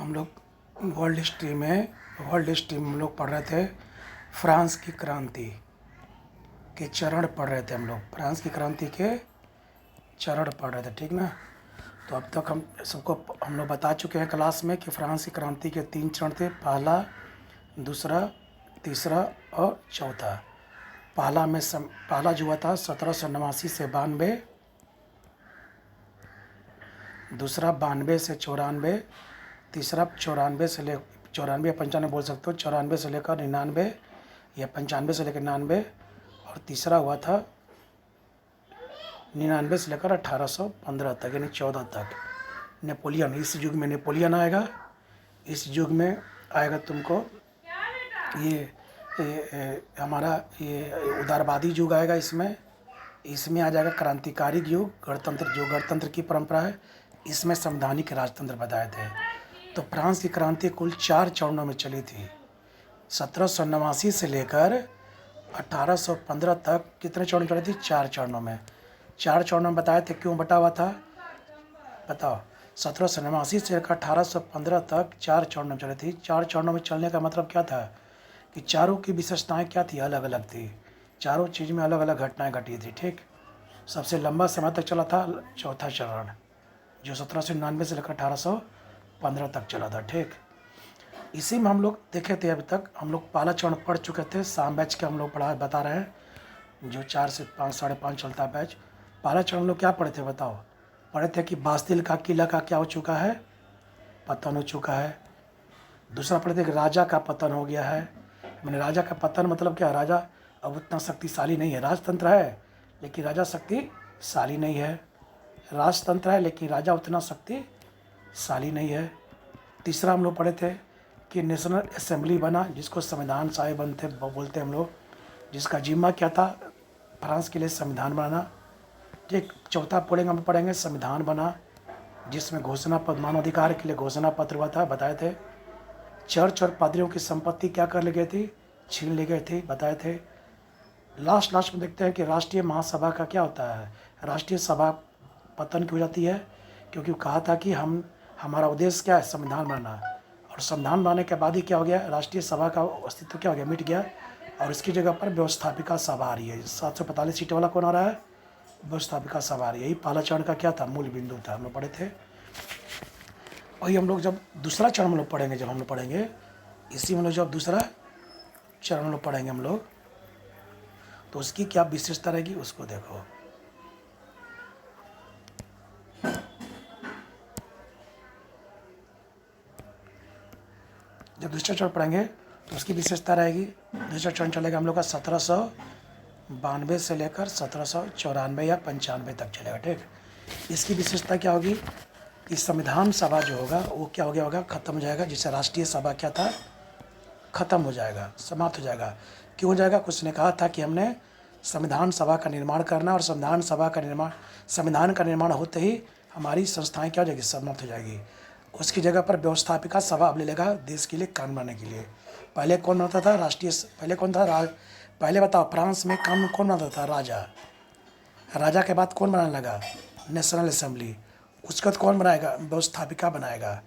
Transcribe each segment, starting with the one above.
हम लोग world history में हम लोग पढ़ रहे थे फ्रांस की क्रांति के चरण पढ़ रहे थे। हम लोग फ्रांस की क्रांति के चरण पढ़ रहे थे, ठीक ना। तो अब तक हम सबको हम लोग बता चुके हैं क्लास में कि फ्रांस की क्रांति के 3 चरण थे, पहला, दूसरा, तीसरा और चौथा। पहला जो हुआ था 1789 से 92, दूसरा 92 से 94, तीसरा 94 से 95 बोल सकते हो, 94 से लेकर 99 या 95 से लेकर 99, और तीसरा हुआ था 99 से लेकर 1815 तक, यानी 14 तक। नेपोलियन, इस युग में नेपोलियन आएगा। इस युग में आएगा तुमको हमारा ये उदारवादी युग आएगा। इसमें आ जाएगा क्रांतिकारी युग, गणतंत्र की परंपरा है। इसमें संवैधानिक राजतंत्र बताए थे। तो फ्रांस की क्रांति कुल 4 चरणों में चली थी। 1789 से लेकर 1815 तक कितने चरण चली थी? 4 चरणों में। 4 चरणों में बताए थे। क्यों बटा हुआ था बताओ? 1789 से लेकर 1815 तक 4 चरणों में चली थी। 4 चरणों में चलने का मतलब क्या था कि चारों की विशेषताएं क्या थी? अलग अलग थी। चारों चीज़ में अलग अलग घटनाएं घटी थी, ठीक। सबसे लंबा समय तक चला था चौथा चरण, जो 1799 से लेकर 1815 तक चला था, ठीक। इसी में हम लोग देखे थे। अभी तक हम लोग पहला चरण पढ़ चुके थे। शाम बैच के हम लोग बता रहे हैं, जो 4 से 5, 5:30 चलता है बैच। पहला चरण हम लोग क्या पढ़े थे बताओ? पढ़े थे कि बास्तिल का किला का क्या हो चुका है? पतन हो चुका है। दूसरा पढ़े थे कि राजा का पतन हो गया है। मैंने राजा का पतन मतलब क्या? राजा अब उतना शक्तिशाली नहीं है। राजतंत्र है लेकिन राजा शक्तिशाली नहीं है। राजतंत्र है लेकिन राजा उतना शक्तिशाली नहीं है। तीसरा हम लोग पढ़े थे कि नेशनल असेंबली बना, जिसको संविधान साहिब बोलते हम लोग, जिसका जिम्मा क्या था? फ्रांस के लिए संविधान बनाना, ठीक। चौथा पढ़ेंगे संविधान बना, जिसमें घोषणा पत्र, मानवाधिकार के लिए घोषणा पत्र हुआ था, बताए थे। चर्च और पादरियों की संपत्ति क्या कर ली गई थी? छीन ली गई थी, बताए थे। लास्ट में देखते हैं कि राष्ट्रीय महासभा का क्या होता है? राष्ट्रीय सभा पतन क्यों हो जाती है? क्योंकि कहा था कि हमारा उद्देश्य क्या है? संविधान बनाना। और संविधान बनाने के बाद ही क्या हो गया? राष्ट्रीय सभा का अस्तित्व क्या हो गया? मिट गया। और इसकी जगह पर व्यवस्थापिका सभा आ रही है। 745 सीट वाला कौन आ रहा है? व्यवस्थापिका सभा आ रही है। यही पहला चरण का क्या था? मूल बिंदु था। हम लोग पढ़े थे। वही हम लोग जब दूसरा चरण हम लोग पढ़ेंगे, इसी में लोग जब दूसरा चरण हम लोग पढ़ेंगे हम लोग, तो उसकी क्या विशेषता रहेगी उसको देखो। जब दूसरा चरण पढ़ेंगे तो उसकी विशेषता रहेगी। दूसरा चरण चलेगा हम लोग का 1792 से लेकर 1794 या 95 तक चलेगा, ठीक। इसकी विशेषता क्या होगी कि संविधान सभा जो होगा वो क्या हो गया होगा? खत्म हो जाएगा। जिससे राष्ट्रीय सभा क्या था? खत्म हो जाएगा, समाप्त हो जाएगा। क्यों हो जाएगा? कुछ ने कहा था कि हमने संविधान सभा का निर्माण करना, और संविधान का निर्माण होते ही हमारी संस्थाएं क्या हो जाएगी? समाप्त हो जाएगी। उसकी जगह पर व्यवस्थापिका सभा अब ले लेगा देश के लिए कानून बनाने के लिए। पहले कौन बनता था? पहले कौन था? पहले बताओ, फ्रांस में कानून कौन बनाता था? राजा। राजा के बाद कौन बनाने लगा? National assembly. उसके बाद कौन बनाएगा? व्यवस्थापिका बनाएगा।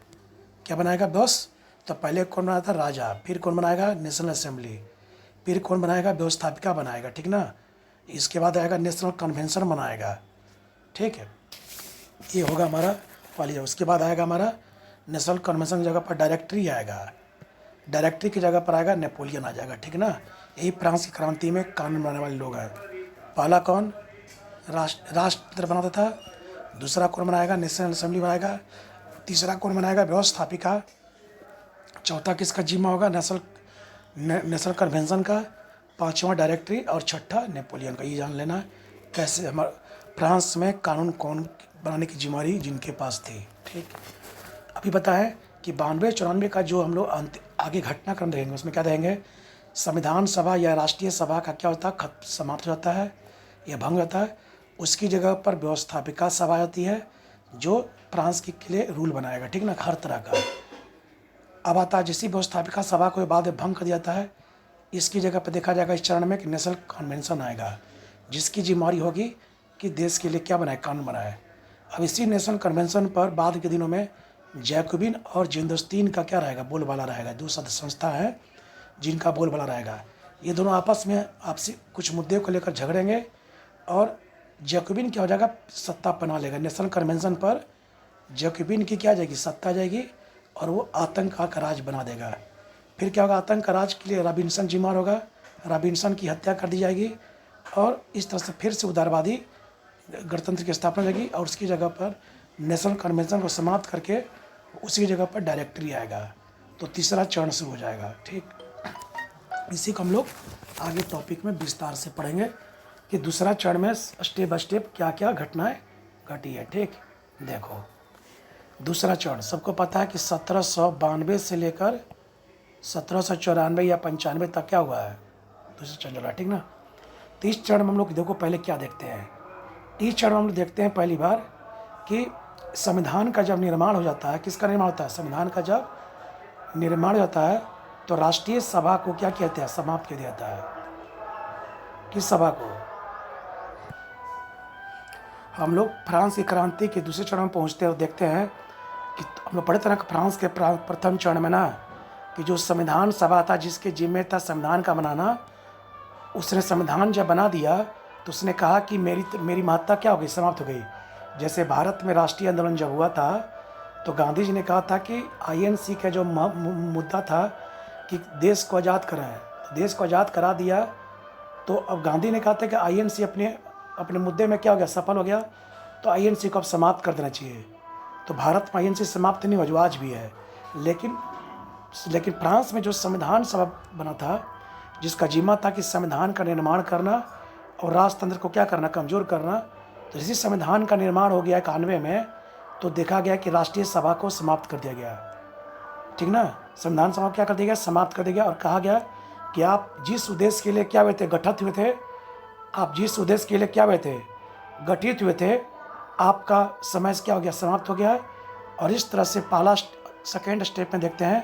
क्या बनाएगा? तो पहले कौन बनाया था? राजा। फिर कौन बनाएगा? National assembly. फिर कौन बनाएगा? व्यवस्थापिका बनाएगा, ठीक ना। इसके बाद आएगा नेशनल कन्वेंशन बनाएगा, ठीक है। ये होगा हमारा पहले। उसके बाद आएगा हमारा नेशनल कन्वेंशन की जगह पर डायरेक्टरी आएगा। डायरेक्टरी की जगह पर आएगा नेपोलियन आ जाएगा, ठीक ना। यही फ्रांस की क्रांति में कानून बनाने वाले लोग हैं। पहला कौन? राष्ट्रपति बनाता था। दूसरा कौन बनाएगा? नेशनल असेंबली बनाएगा। तीसरा कौन बनाएगा? व्यवस्थापिका। चौथा किसका जिम्मा होगा? नेशनल कन्वेंशन का। पांचवा डायरेक्टरी, और छठा नेपोलियन का। ये जान लेना कैसे हमारे फ्रांस में कानून कौन बनाने की जिम्मेदारी जिनके पास थी, ठीक। अभी पता है कि 92-94 का जो हम लोग आगे घटनाक्रम देखेंगे, उसमें क्या देखेंगे? संविधान सभा या राष्ट्रीय सभा का क्या होता है? समाप्त हो जाता है या भंग होता है। उसकी जगह पर व्यवस्थापिका सभा आती है, जो फ्रांस के लिए रूल बनाएगा, ठीक ना, हर तरह का। अब आता है जिसी व्यवस्थापिका सभा को बाद में भंग कर दिया जाता है, इसकी जगह पर देखा जाएगा इस चरण में कि नेशनल कन्वेंशन आएगा, जिसकी जिम्मेदारी होगी कि देश के लिए क्या बनाए? कानून बनाए। अब इसी नेशनल कन्वेंशन पर बाद के दिनों में जैकोबिन और जिंदस्तीन का क्या रहेगा, बोलबाला रहेगा। दो सदस्य संस्था है जिनका बोलबाला रहेगा। ये दोनों आपस में आपसी कुछ मुद्दे को लेकर झगड़ेंगे और जैकोबिन क्या हो जाएगा, सत्ता बना लेगा। नेशनल कन्वेंशन पर जैकोबिन की क्या जाएगी, सत्ता जाएगी और वो आतंक का राज बना देगा। फिर क्या होगा, आतंक का राज के लिए रॉबिन्सन जिम्मेदार होगा। रॉबिन्सन की हत्या कर दी जाएगी और इस तरह से फिर से उदारवादी गणतंत्र की स्थापना जाएगी और उसकी जगह पर नेशनल कन्वेंशन को समाप्त करके उसी जगह पर डायरेक्टरी आएगा। तो तीसरा चरण शुरू हो जाएगा। ठीक, इसी को हम लोग आगे टॉपिक में विस्तार से पढ़ेंगे कि दूसरा चरण में स्टेप बाय स्टेप क्या क्या घटनाएं घटी है। ठीक, देखो दूसरा चरण सबको पता है कि 1792 से लेकर 1794 या 95 तक क्या हुआ है, दूसरा चरण चला। ठीक ना। तो इस चरण में हम लोग देखो पहले क्या देखते हैं। इस चरण में हम लोग देखते हैं पहली बार कि संविधान का जब निर्माण हो जाता है, किसका निर्माण होता है, संविधान का जब निर्माण हो जाता है तो राष्ट्रीय सभा को क्या कहते हैं, समाप्त कर दिया जाता है। किस सभा को, हम लोग फ्रांस की क्रांति के दूसरे चरण में पहुंचते हैं और देखते हैं कि हम लोग पढ़े थे ना फ्रांस के प्रथम चरण में ना कि जो संविधान सभा था जिसके जिम्मे था संविधान का बनाना, उसने संविधान जब बना दिया तो उसने कहा कि मेरी महत्ता क्या हो गई, समाप्त हो गई। जैसे भारत में राष्ट्रीय आंदोलन जब हुआ था तो गांधी जी ने कहा था कि आईएनसी का जो मुद्दा था कि देश को आज़ाद कराएं, तो देश को आज़ाद करा दिया। तो अब गांधी ने कहा था कि आईएनसी अपने मुद्दे में क्या हो गया, सफल हो गया, तो आईएनसी को अब समाप्त कर देना चाहिए। तो भारत में आईएनसी समाप्त नहीं हुआ जो आज भी है। लेकिन फ्रांस में जो संविधान सभा बना था जिसका जिम्मा था कि संविधान का निर्माण करना और राजतंत्र को क्या करना, कमज़ोर करना, तो इसी संविधान का निर्माण हो गया 91 में। तो देखा गया कि राष्ट्रीय सभा को समाप्त कर दिया गया। ठीक ना, संविधान सभा को क्या कर दिया गया, समाप्त कर दिया गया और कहा गया कि आप जिस उद्देश्य के लिए क्या हुए थे, गठित हुए थे, आप जिस उद्देश्य के लिए क्या हुए थे, गठित हुए थे, आपका समय क्या हो गया, समाप्त हो गया। और इस तरह से पहला सेकेंड स्टेप में देखते हैं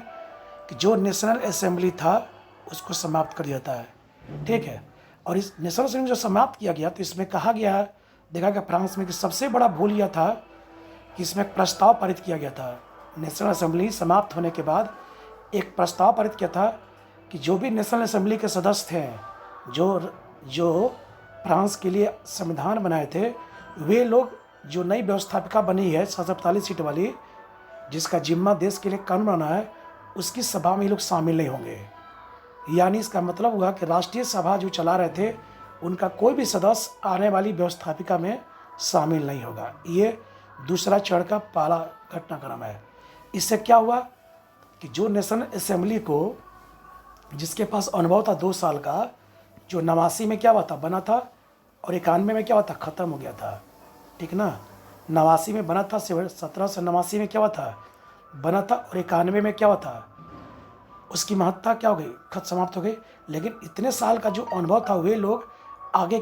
कि जो नेशनल असेंबली था उसको समाप्त कर दिया जाता है। ठीक है, और इस नेशनल असेंबली जो समाप्त किया गया तो इसमें कहा गया, देखा गया फ्रांस में कि सबसे बड़ा भूल यह था कि इसमें एक प्रस्ताव पारित किया गया था। नेशनल असेंबली समाप्त होने के बाद एक प्रस्ताव पारित किया था कि जो भी नेशनल असेंबली के सदस्य थे जो फ्रांस के लिए संविधान बनाए थे, वे लोग जो नई व्यवस्थापिका बनी है 745 सीट वाली, जिसका जिम्मा देश के लिए कानून बनाना है, उसकी सभा में ये लोग शामिल नहीं होंगे। यानी इसका मतलब हुआ कि राष्ट्रीय सभा जो चला रहे थे उनका कोई भी सदस्य आने वाली व्यवस्थापिका में शामिल नहीं होगा। ये दूसरा चरण का पहला घटनाक्रम है। इससे क्या हुआ कि जो नेशनल असेंबली को जिसके पास अनुभव था 2 साल का, जो 89 में क्या हुआ था, बना था, और 91 में क्या हुआ था, ख़त्म हो गया था। ठीक ना, 89 में बना था, 1789 में क्या हुआ था, बना था, और 91 में क्या हुआ था, उसकी महत्ता क्या हो गई, खत समाप्त हो गई। लेकिन इतने साल का जो अनुभव था वे लोग आगे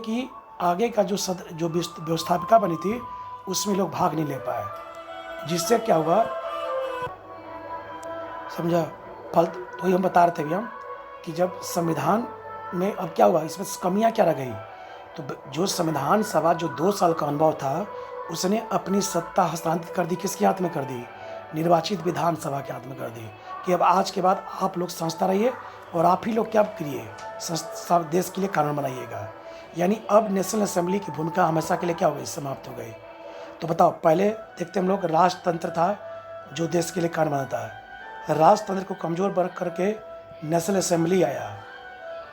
का जो व्यवस्थापिका बनी थी उसमें लोग भाग नहीं ले पाए, जिससे क्या हुआ, समझा फल। तो ये हम बता रहे थे अभी हम कि जब संविधान में अब क्या हुआ, इसमें कमियां क्या रह गई। तो जो संविधान सभा जो 2 साल का अनुभव था उसने अपनी सत्ता हस्तांतरित कर दी, किसके हाथ में कर दी, निर्वाचित विधानसभा के हाथ में कर दी कि अब आज के बाद आप लोग संस्था रहिए और आप ही लोग क्या करिए, संस्था देश के लिए कानून बनाइएगा। यानी अब नेशनल असेंबली की भूमिका हमेशा के लिए क्या हो गई, समाप्त हो गई। तो बताओ, पहले देखते हम लोग राजतंत्र था जो देश के लिए कानून बनाता है, राजतंत्र को कमज़ोर बरक करके नेशनल असेंबली आया।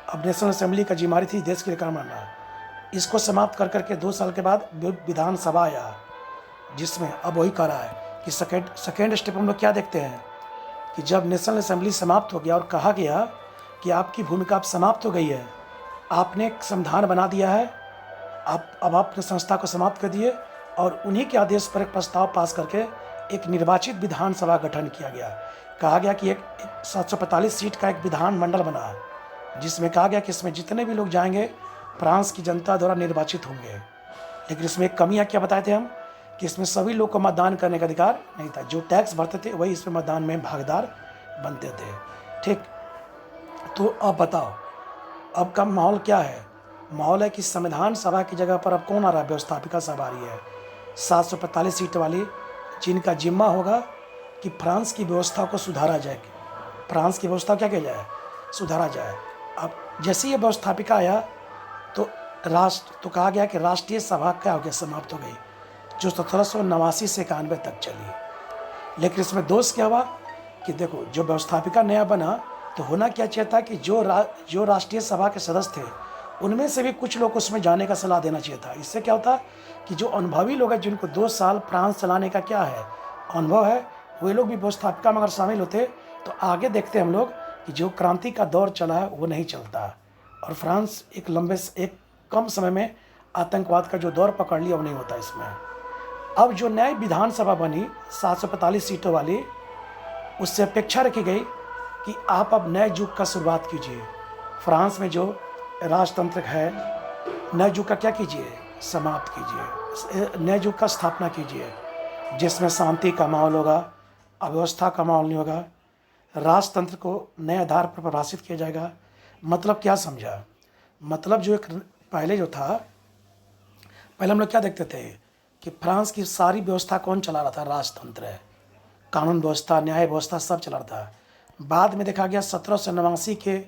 अब नेशनल असेंबली का जिम्मेदारी थी देश के लिए कानून बनाना। इसको समाप्त कर करके 2 साल के बाद विधानसभा आया, जिसमें अब वही कर रहा है कि सेकेंड स्टेप हम लोग क्या देखते हैं कि जब नेशनल असेंबली समाप्त हो गया और कहा गया कि आपकी भूमिका अब समाप्त हो गई है, आपने एक संविधान बना दिया है, अब आपने संस्था को समाप्त कर दिए, और उन्हीं के आदेश पर एक प्रस्ताव पास करके एक निर्वाचित विधानसभा गठन किया गया। कहा गया कि एक 745 सीट का एक विधानमंडल बना, जिसमें कहा गया कि इसमें जितने भी लोग जाएंगे फ्रांस की जनता द्वारा निर्वाचित होंगे। लेकिन इसमें एक कमियाँ क्या बताए थे हम कि इसमें सभी लोग को मतदान करने का अधिकार नहीं था। जो टैक्स भरते थे वही इसमें मतदान में भागीदार बनते थे। ठीक, तो अब बताओ अब का माहौल क्या है। माहौल है कि संविधान सभा की जगह पर अब कौन आ रहा है, व्यवस्थापिका सभा आ रही है 745 सीट वाली, जिनका जिम्मा होगा कि फ्रांस की व्यवस्था को सुधारा जाए, फ्रांस की व्यवस्था क्या किया जाए, सुधारा जाए। अब जैसे ये व्यवस्थापिका आया तो कहा गया कि राष्ट्रीय सभा क्या हो गया, समाप्त हो गई, जो 1789 से 91 तक चली। लेकिन इसमें दोष क्या हुआ कि देखो, जो व्यवस्थापिका नया बना तो होना क्या चाहिए था कि जो राष्ट्रीय सभा के सदस्य थे उनमें से भी कुछ लोग उसमें जाने का सलाह देना चाहिए था। इससे क्या होता कि जो अनुभवी लोग हैं, जिनको 2 साल फ्रांस चलाने का क्या है अनुभव है, वे लोग भी व्यवस्थापिका में अगर शामिल होते तो आगे देखते हम लोग कि जो क्रांति का दौर चला है वो नहीं चलता, और फ्रांस एक कम समय में आतंकवाद का जो दौर पकड़ लिया वो नहीं होता इसमें। अब जो नई विधानसभा बनी 745 सीटों वाली, उससे अपेक्षा रखी गई कि आप अब नए युग का शुरुआत कीजिए। फ्रांस में जो राजतंत्र है, नए युग का क्या कीजिए, समाप्त कीजिए, नए युग का स्थापना कीजिए, जिसमें शांति का माहौल होगा, अव्यवस्था का माहौल नहीं होगा, राजतंत्र को नए आधार पर परिभाषित किया जाएगा। मतलब क्या समझा, मतलब जो एक पहले जो था, पहले हम लोग क्या देखते थे कि फ्रांस की सारी व्यवस्था कौन चला रहा था, राजतंत्र है, कानून व्यवस्था, न्याय व्यवस्था सब चला रहा था। बाद में देखा गया 1789 के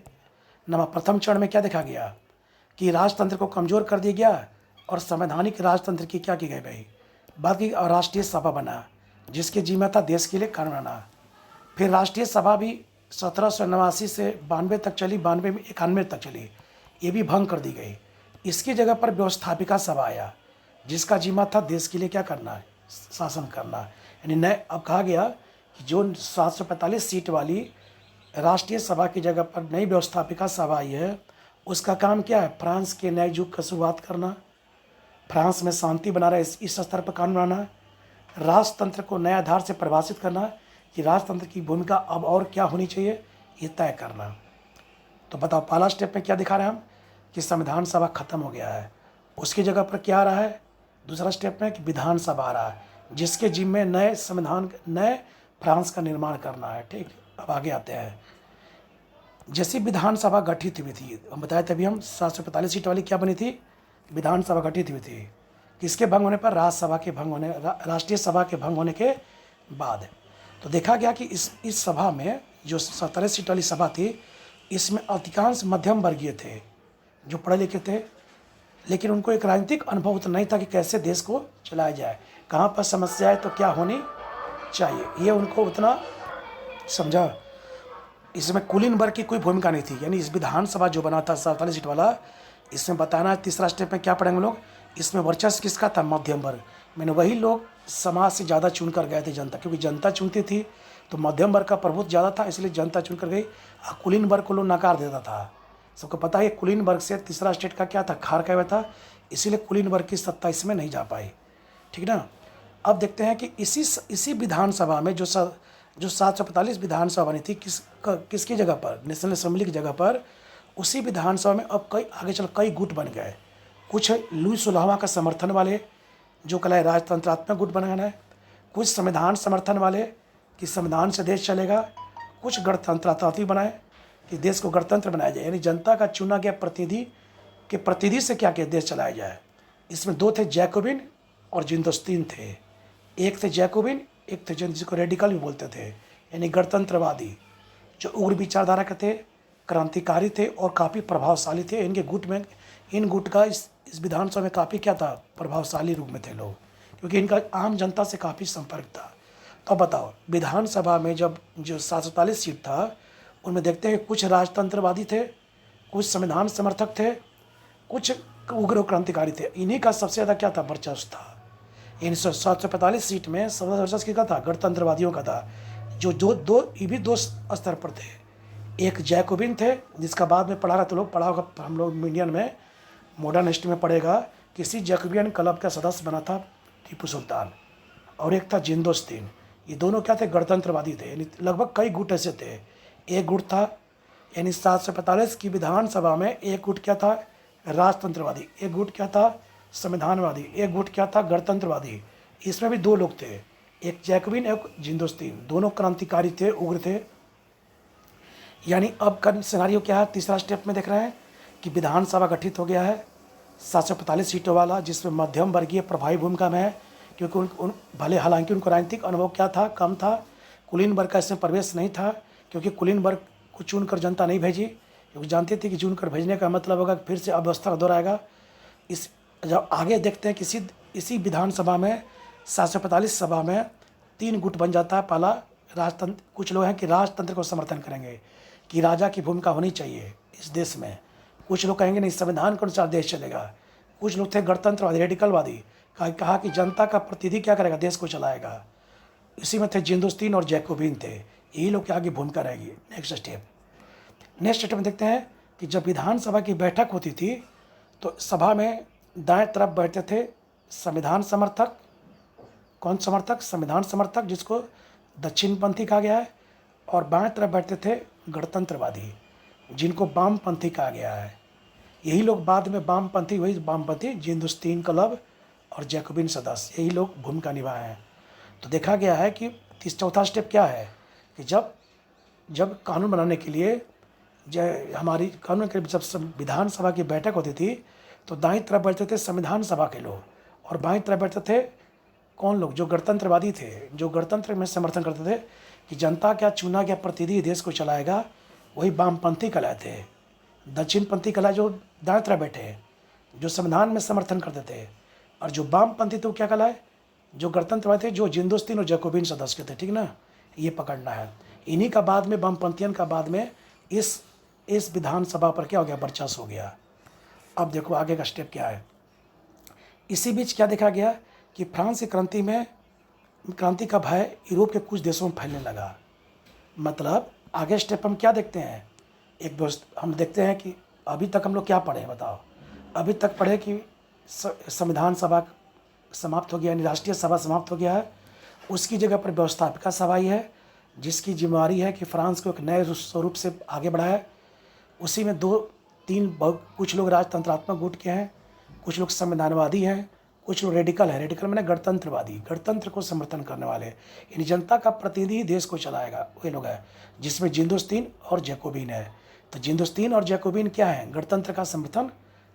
प्रथम चरण में क्या देखा गया कि राजतंत्र को कमज़ोर कर दिया गया और संवैधानिक राजतंत्र की क्या की गई भाई, बाकी राष्ट्रीय सभा बना, जिसके जिम्मा था देश के लिए कानून बना। फिर राष्ट्रीय सभा भी 1789 से 92 तक चली, 92 में 91 तक चली, ये भी भंग कर दी गई। इसकी जगह पर व्यवस्थापिका सभा आया, जिसका जिम्मा था देश के लिए क्या करना है, शासन करना। यानी नए, अब कहा गया कि जो 745 सीट वाली राष्ट्रीय सभा की जगह पर नई व्यवस्थापिका सभा आई है, उसका काम क्या है, फ्रांस के नए युग का शुरुआत करना, फ्रांस में शांति बना रहा, इस स्तर पर कानून बनाना, राजतंत्र को नए आधार से परिभाषित करना कि राजतंत्र की भूमिका अब और क्या होनी चाहिए, ये तय करना। तो बताओ, पहला स्टेप में क्या दिखा रहे हैं हम कि संविधान सभा खत्म हो गया है, उसकी जगह पर क्या आ रहा है, दूसरा स्टेप में कि विधानसभा आ रहा है, जिसके जिम्मे नए संविधान, नए फ्रांस का निर्माण करना है। ठीक, अब आगे आते हैं। जैसी विधानसभा गठित हुई थी, हम बताए थे अभी हम, 745 सीट वाली क्या बनी थी, विधानसभा गठित हुई थी, किसके भंग होने पर, राष्ट्रीय सभा के भंग होने के बाद। तो देखा गया कि इस सभा में जो 17 सीट वाली सभा थी, इसमें अधिकांश मध्यम वर्गीय थे, जो पढ़े लिखे थे, लेकिन उनको एक राजनीतिक अनुभव उतना नहीं था कि कैसे देश को चलाया जाए, कहाँ पर समस्या है तो क्या होनी चाहिए, ये उनको उतना समझा। इसमें कुलीन वर्ग की कोई भूमिका नहीं थी। यानी इस विधानसभा जो बना था 47 सीट वाला, इसमें बताना है तीसरा स्टेप में क्या पढ़ेंगे हम लोग, इसमें वर्चस्व किसका था, मध्यम वर्ग। मैंने वही लोग समाज से ज़्यादा चुन कर गए थे, जनता, क्योंकि जनता चुनती थी तो मध्यम वर्ग का प्रभुत्व ज़्यादा था, इसलिए जनता चुन कर गई। कुलीन वर्ग को लोग नकार देता था। सबको पता है कुलीन वर्ग से तीसरा स्टेट का क्या था, खार का था, इसीलिए कुलीन वर्ग की सत्ता इसमें नहीं जा पाई। ठीक ना। अब देखते हैं कि इसी विधानसभा में जो 745 विधानसभा बनी थी, किसकी जगह पर, नेशनल असेंबली की जगह पर, उसी विधानसभा में अब आगे चल कई गुट बन गए। कुछ लुई 16वां का समर्थन वाले, जो कला राजतंत्रात्मक गुट बनाना है, कुछ संविधान समर्थन वाले कि संविधान से देश चलेगा, कुछ गणतंत्रात्मक बनाए कि देश को गणतंत्र बनाया जाए, यानी जनता का चुना गया प्रतिनिधि के प्रतिनिधि से क्या देश चलाया जाए। इसमें 2 थे, जैकोबिन और जिंदोस्तीन थे। एक थे जैकोबिन, एक थे जिसको रेडिकल भी बोलते थे, यानी गणतंत्रवादी, जो उग्र विचारधारा के थे, क्रांतिकारी थे और काफ़ी प्रभावशाली थे। इनके गुट में, इन गुट का इस विधानसभा में काफ़ी क्या था, प्रभावशाली रूप में थे लोग, क्योंकि इनका आम जनता से काफ़ी संपर्क था। तो बताओ, विधानसभा में जब जो 745 सीट था, उनमें देखते हैं कुछ राजतंत्रवादी थे, कुछ संविधान समर्थक थे, कुछ उग्र क्रांतिकारी थे। इन्हीं का सबसे ज़्यादा क्या था, वर्चस्व था। इन 745 सीट में सबसे वर्चस्व किसका था, गणतंत्रवादियों का था, जो ये भी 2 स्तर पर थे। एक जैकोबिन थे, जिसका बाद में पढ़ा तो लोग पढ़ा होगा, हम लोग इंडियन में मॉडर्न हिस्ट्री में पढ़ेगा, किसी जैकोबियन क्लब का सदस्य बना था टीपू सुल्तान। और एक था जिंदोस्तीन। ये दोनों क्या थे, गणतंत्रवादी थे। यानी लगभग कई गुट ऐसे थे। एक गुट था, यानी 745 की विधानसभा में एक गुट क्या था, राजतंत्रवादी, एक गुट क्या था, संविधानवादी, एक गुट क्या था, गणतंत्रवादी। इसमें भी 2 लोग थे, एक जैकोबिन, एक जिंदोस्तीन, दोनों क्रांतिकारी थे, उग्र थे। यानी अब का सिनारियो क्या है, तीसरा स्टेप में देख रहे हैं कि विधानसभा गठित हो गया है 745 सीटों वाला, जिसमें मध्यम वर्गीय प्रभावी भूमिका में है, क्योंकि भले हालांकि उनको राजनीतिक अनुभव क्या था, कम था, कुलीनबर्ग का इसमें प्रवेश नहीं था, क्योंकि कुलीनबर्ग को चुनकर जनता नहीं भेजी, क्योंकि जानते थे कि चुनकर भेजने का मतलब होगा फिर से अव्यवस्था का दौर आएगा। इस जब आगे देखते हैं कि इसी विधानसभा में 745 सभा में 3 गुट बन जाता है। पहला राजतंत्र, कुछ लोग हैं कि राजतंत्र को समर्थन करेंगे कि राजा की भूमिका होनी चाहिए इस देश में। कुछ लोग कहेंगे नहीं, संविधान के अनुसार देश चलेगा। कुछ लोग थे गणतंत्रवादी, रेडिकलवादी, कहा कि जनता का प्रतिनिधि क्या करेगा, देश को चलाएगा। इसी में थे जिंदुस्तीन और जैकोबिन थे। यही लोग की आगे भूमिका रहेगी। नेक्स्ट स्टेप में देखते हैं कि जब विधानसभा की बैठक होती थी तो सभा में दाएं तरफ बैठते थे संविधान समर्थक। कौन समर्थक? संविधान समर्थक, जिसको दक्षिणपंथी कहा गया है। और बाएं तरफ बैठते थे गणतंत्रवादी, जिनको वामपंथी कहा गया है। यही लोग बाद में वामपंथी, वही वामपंथी जिंदुस्तीन क्लब और जैकोबिन सदस्य, यही लोग भूमिका निभाए हैं। तो देखा गया है कि चौथा स्टेप क्या है कि जब कानून बनाने के लिए हमारी कानून के जब विधानसभा की बैठक होती थी तो दाईं तरफ बैठते थे संविधान सभा के लोग और बाईं तरफ बैठते थे कौन लोग? जो गणतंत्रवादी थे, जो गणतंत्र में समर्थन करते थे कि जनता क्या चुना गया प्रतिनिधि देश को चलाएगा, वही वामपंथी कहलाते थे। दक्षिणपंथी कहलाए जो दाएं तरफ बैठे, जो संविधान में समर्थन करते थे। और जो वामपंथी थे वो क्या कहलाए? जो गणतंत्रवादी थे, जो जिंदुस्तीन और जैकोबिन सदस्य थे। ठीक ना, ये पकड़ना है। इन्हीं का बाद में वामपंथियन का बाद में इस विधानसभा पर क्या हो गया? वर्चस्व हो गया। अब देखो आगे का स्टेप क्या है। इसी बीच क्या देखा गया कि फ्रांस की क्रांति का भय यूरोप के कुछ देशों में फैलने लगा। मतलब आगे स्टेप हम क्या देखते हैं? एक दोस्त हम देखते हैं कि अभी तक हम लोग क्या पढ़े बताओ? अभी तक पढ़े कि संविधान सभा समाप्त हो गया, यानी राष्ट्रीय सभा समाप्त हो गया है। उसकी जगह पर व्यवस्थापिका सभा ही है, जिसकी जिम्मेवारी है कि फ्रांस को एक नए स्वरूप से आगे बढ़ाए। उसी में 2-3 कुछ लोग राजतंत्रात्मक गुट के हैं, कुछ लोग संविधानवादी हैं, कुछ लोग रेडिकल है। रेडिकल मैंने गणतंत्रवादी, गणतंत्र को समर्थन करने वाले, यानी जनता का प्रतिनिधि देश को चलाएगा, वे लोग हैं, जिसमें जिंदुस्तीन और जैकोबिन है। तो जिंदुस्तीन और जैकोबिन क्या है? गणतंत्र का समर्थन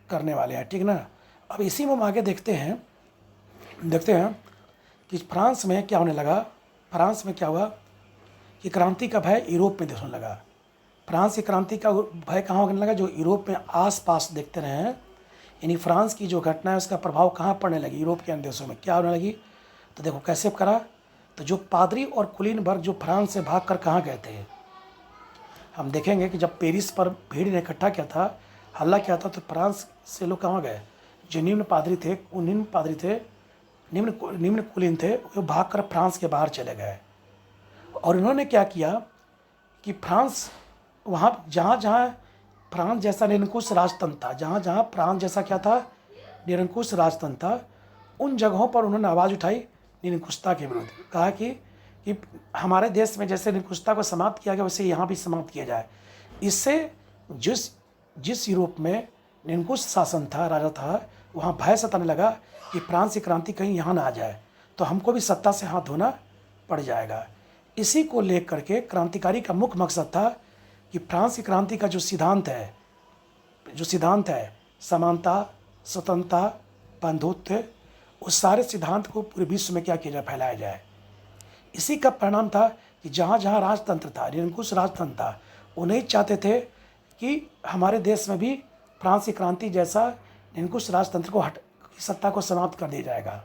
करने वाले हैं। ठीक ना। अब इसी में हम आगे देखते हैं कि फ्रांस में क्या होने लगा। फ्रांस में क्या हुआ कि क्रांति का भय यूरोप में होने लगा। फ्रांस की क्रांति का भय कहाँ होने लगा? जो यूरोप में आसपास देखते रहे हैं, यानी फ्रांस की जो घटना है उसका प्रभाव कहाँ पड़ने लगी? यूरोप के अन्य देशों में क्या होने लगी। तो देखो कैसे करा। तो जो पादरी और कुलीनबर्ग जो फ्रांस से भाग कर कहाँ गए थे, हम देखेंगे कि जब पेरिस पर भीड़ ने इकट्ठा किया था, हल्ला किया था, तो फ्रांस से लोग कहाँ गए? जो निम्न पादरी थे, निम्न कुलीन थे, वो भाग कर फ्रांस के बाहर चले गए। और इन्होंने क्या किया कि फ्रांस, वहाँ जहाँ फ्रांस जैसा निरंकुश राजतंत्र था, जहाँ फ्रांस जैसा क्या था? निरंकुश राजतंत्र था, उन जगहों पर उन्होंने आवाज़ उठाई निरंकुशता के विरुद्ध। कहा कि हमारे देश में जैसे निरंकुशता को समाप्त किया गया वैसे यहाँ भी समाप्त किया जाए। इससे जिस यूरोप में निरंकुश शासन था, राजा था, वहाँ भय सताने लगा कि फ्रांस की क्रांति कहीं यहाँ ना आ जाए तो हमको भी सत्ता से हाथ धोना पड़ जाएगा। इसी को लेकर के क्रांतिकारी का मुख्य मकसद था कि फ्रांस की क्रांति का जो सिद्धांत है समानता, स्वतंत्रता, बंधुत्व, उस सारे सिद्धांत को पूरे विश्व में क्या किया जाए? फैलाया जाए। इसी का परिणाम था कि जहाँ राजतंत्र था, निरंकुश राजतंत्र था, उन्हें चाहते थे कि हमारे देश में भी फ्रांस की क्रांति जैसा निरंकुश राजतंत्र को सत्ता को समाप्त कर दिया जाएगा।